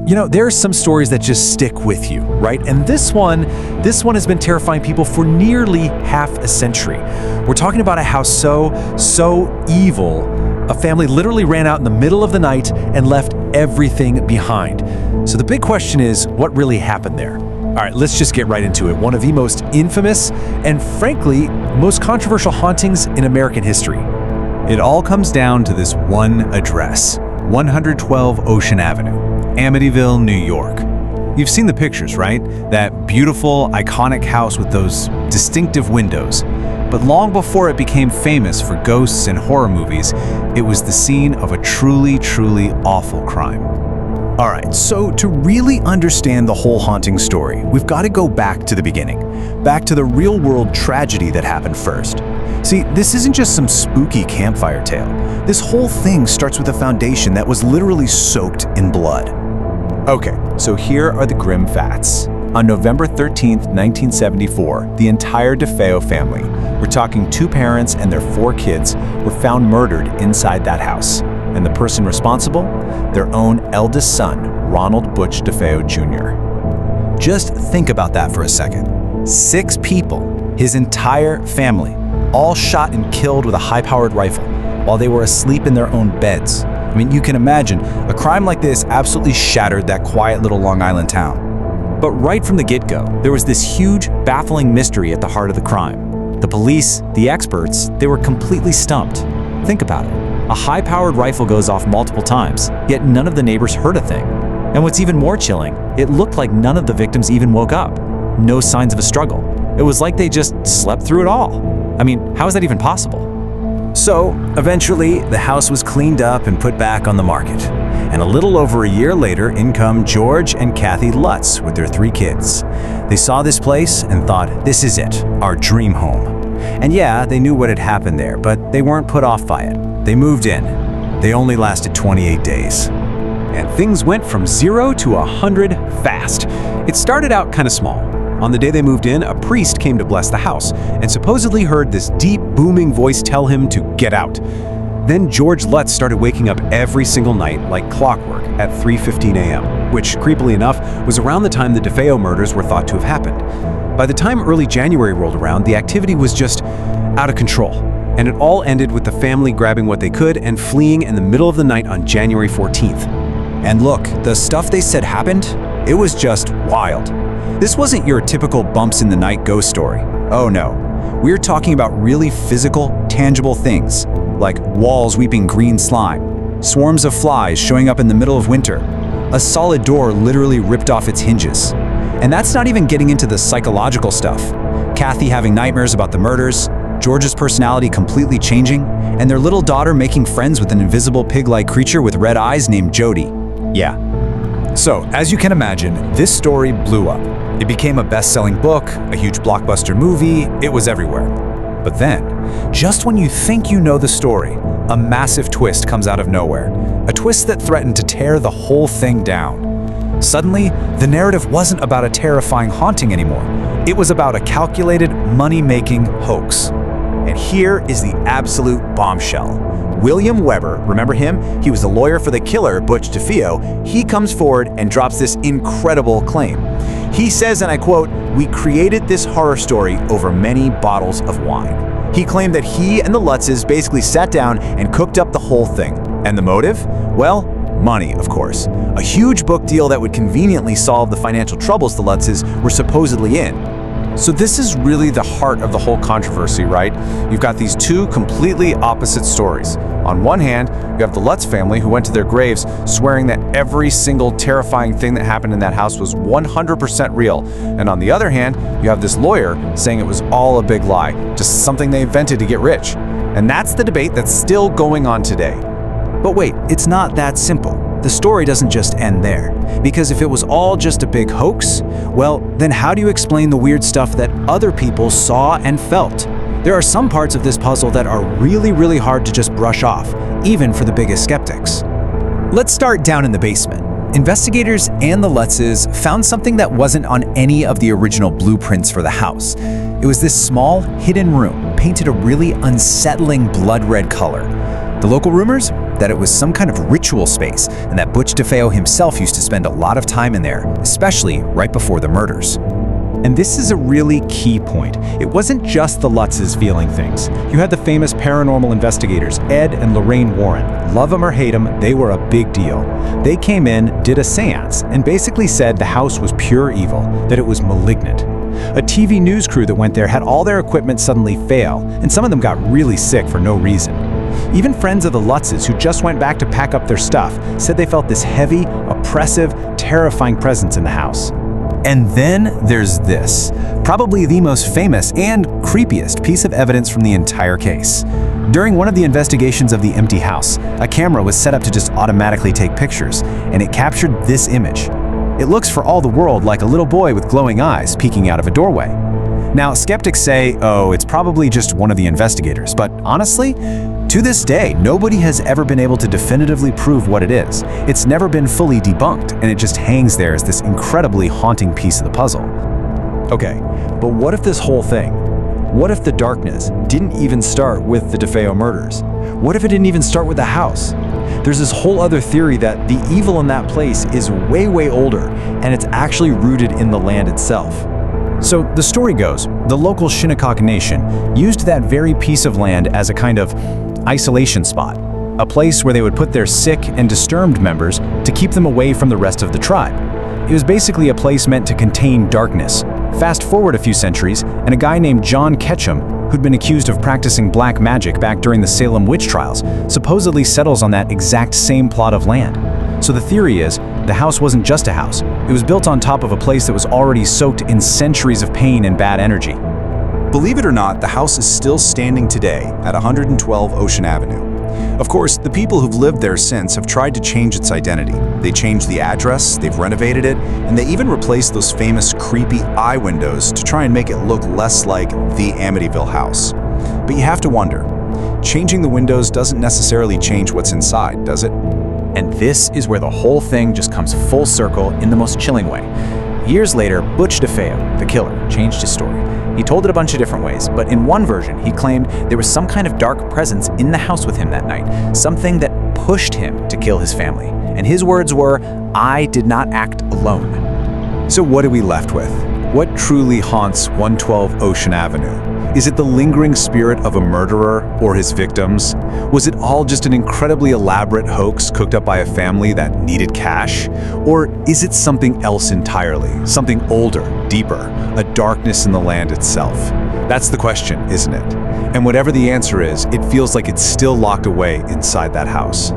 There are some stories that just stick with you, right? And this one has been terrifying people for nearly half a century. We're talking about a house so evil, a family literally ran out in the middle of the night and left everything behind. So the big question is, what really happened there? All right, let's just get right into it. One of the most infamous and frankly, most controversial hauntings in American history. It all comes down to this one address, 112 Ocean Avenue, Amityville, New York. You've seen the pictures, right? That beautiful, iconic house with those distinctive windows. But long before it became famous for ghosts and horror movies, it was the scene of a truly awful crime. All right, so to really understand the whole haunting story, we've got to go back to the beginning, back to the real-world tragedy that happened first. See, this isn't just some spooky campfire tale. This whole thing starts with a foundation that was literally soaked in blood. Okay, so here are the grim facts. On November 13th, 1974, the entire DeFeo family, we're talking 2 parents and their 4 kids, were found murdered inside that house. And the person responsible? Their own eldest son, Ronald Butch DeFeo Jr. Just think about that for a second. 6 people, his entire family, all shot and killed with a high-powered rifle while they were asleep in their own beds. I mean, you can imagine, a crime like this absolutely shattered that quiet little Long Island town. But right from the get-go, there was this huge, baffling mystery at the heart of the crime. The police, the experts, they were completely stumped. Think about it. A high-powered rifle goes off multiple times, yet none of the neighbors heard a thing. And what's even more chilling, it looked like none of the victims even woke up. No signs of a struggle. It was like they just slept through it all. I mean, how is that even possible? So, eventually, the house was cleaned up and put back on the market. And a little over a year later, in come George and Kathy Lutz with their 3 kids. They saw this place and thought, this is it, our dream home. And yeah, they knew what had happened there, but they weren't put off by it. They moved in. They only lasted 28 days. And things went from 0 to 100 fast. It started out kind of small. On the day they moved in, a priest came to bless the house and supposedly heard this deep, booming voice tell him to get out. Then George Lutz started waking up every single night like clockwork at 3:15 a.m., which, creepily enough, was around the time the DeFeo murders were thought to have happened. By the time early January rolled around, the activity was just out of control. And it all ended with the family grabbing what they could and fleeing in the middle of the night on January 14th. And look, the stuff they said happened, it was just wild. This wasn't your typical bumps in the night ghost story. Oh no. We're talking about really physical, tangible things, like walls weeping green slime, swarms of flies showing up in the middle of winter, a solid door literally ripped off its hinges. And that's not even getting into the psychological stuff. Kathy having nightmares about the murders, George's personality completely changing, and their little daughter making friends with an invisible pig-like creature with red eyes named Jody. Yeah. So, as you can imagine, this story blew up. It became a best-selling book, a huge blockbuster movie, it was everywhere. But then, just when you think you know the story, a massive twist comes out of nowhere. A twist that threatened to tear the whole thing down. Suddenly, the narrative wasn't about a terrifying haunting anymore. It was about a calculated, money-making hoax. And here is the absolute bombshell. William Weber, remember him? He was the lawyer for the killer, Butch DeFeo. He comes forward and drops this incredible claim. He says, and I quote, "We created this horror story over many bottles of wine." He claimed that he and the Lutzes basically sat down and cooked up the whole thing. And the motive? Well, money, of course. A huge book deal that would conveniently solve the financial troubles the Lutzes were supposedly in. So this is really the heart of the whole controversy, right? You've got these 2 completely opposite stories. On one hand, you have the Lutz family who went to their graves swearing that every single terrifying thing that happened in that house was 100% real. And on the other hand, you have this lawyer saying it was all a big lie, just something they invented to get rich. And that's the debate that's still going on today. But wait, it's not that simple. The story doesn't just end there. Because if it was all just a big hoax, well, then how do you explain the weird stuff that other people saw and felt? There are some parts of this puzzle that are really hard to just brush off, even for the biggest skeptics. Let's start down in the basement. Investigators and the Lutzes found something that wasn't on any of the original blueprints for the house. It was this small, hidden room, painted a really unsettling blood red color. The local rumors? that it was some kind of ritual space, and that Butch DeFeo himself used to spend a lot of time in there, especially right before the murders. And this is a really key point. It wasn't just the Lutzes feeling things. You had the famous paranormal investigators, Ed and Lorraine Warren. Love them or hate them, they were a big deal. They came in, did a seance, and basically said the house was pure evil, that it was malignant. A TV news crew that went there had all their equipment suddenly fail, and some of them got really sick for no reason. Even friends of the Lutzes who just went back to pack up their stuff said they felt this heavy, oppressive, terrifying presence in the house. And then there's this, probably the most famous and creepiest piece of evidence from the entire case. During one of the investigations of the empty house, a camera was set up to just automatically take pictures, and it captured this image. It looks for all the world like a little boy with glowing eyes peeking out of a doorway. Now, skeptics say, oh, it's probably just one of the investigators, but honestly, to this day, nobody has ever been able to definitively prove what it is. It's never been fully debunked, and it just hangs there as this incredibly haunting piece of the puzzle. Okay, but what if this whole thing, what if the darkness didn't even start with the DeFeo murders? What if it didn't even start with the house? There's this whole other theory that the evil in that place is way, way older, and it's actually rooted in the land itself. So the story goes, the local Shinnecock Nation used that very piece of land as a kind of isolation spot, a place where they would put their sick and disturbed members to keep them away from the rest of the tribe. It was basically a place meant to contain darkness. Fast forward a few centuries, and a guy named John Ketchum, who'd been accused of practicing black magic back during the Salem witch trials, supposedly settles on that exact same plot of land. So the theory is, the house wasn't just a house. It was built on top of a place that was already soaked in centuries of pain and bad energy. Believe it or not, the house is still standing today at 112 Ocean Avenue. Of course, the people who've lived there since have tried to change its identity. They changed the address, they've renovated it, and they even replaced those famous creepy eye windows to try and make it look less like the Amityville house. But you have to wonder, changing the windows doesn't necessarily change what's inside, does it? And this is where the whole thing just comes full circle in the most chilling way. Years later, Butch DeFeo, the killer, changed his story. He told it a bunch of different ways, but in one version, he claimed there was some kind of dark presence in the house with him that night, something that pushed him to kill his family. And his words were, "I did not act alone." So what are we left with? What truly haunts 112 Ocean Avenue? Is it the lingering spirit of a murderer or his victims? Was it all just an incredibly elaborate hoax cooked up by a family that needed cash? Or is it something else entirely? Something older, deeper, a darkness in the land itself? That's the question, isn't it? And whatever the answer is, it feels like it's still locked away inside that house.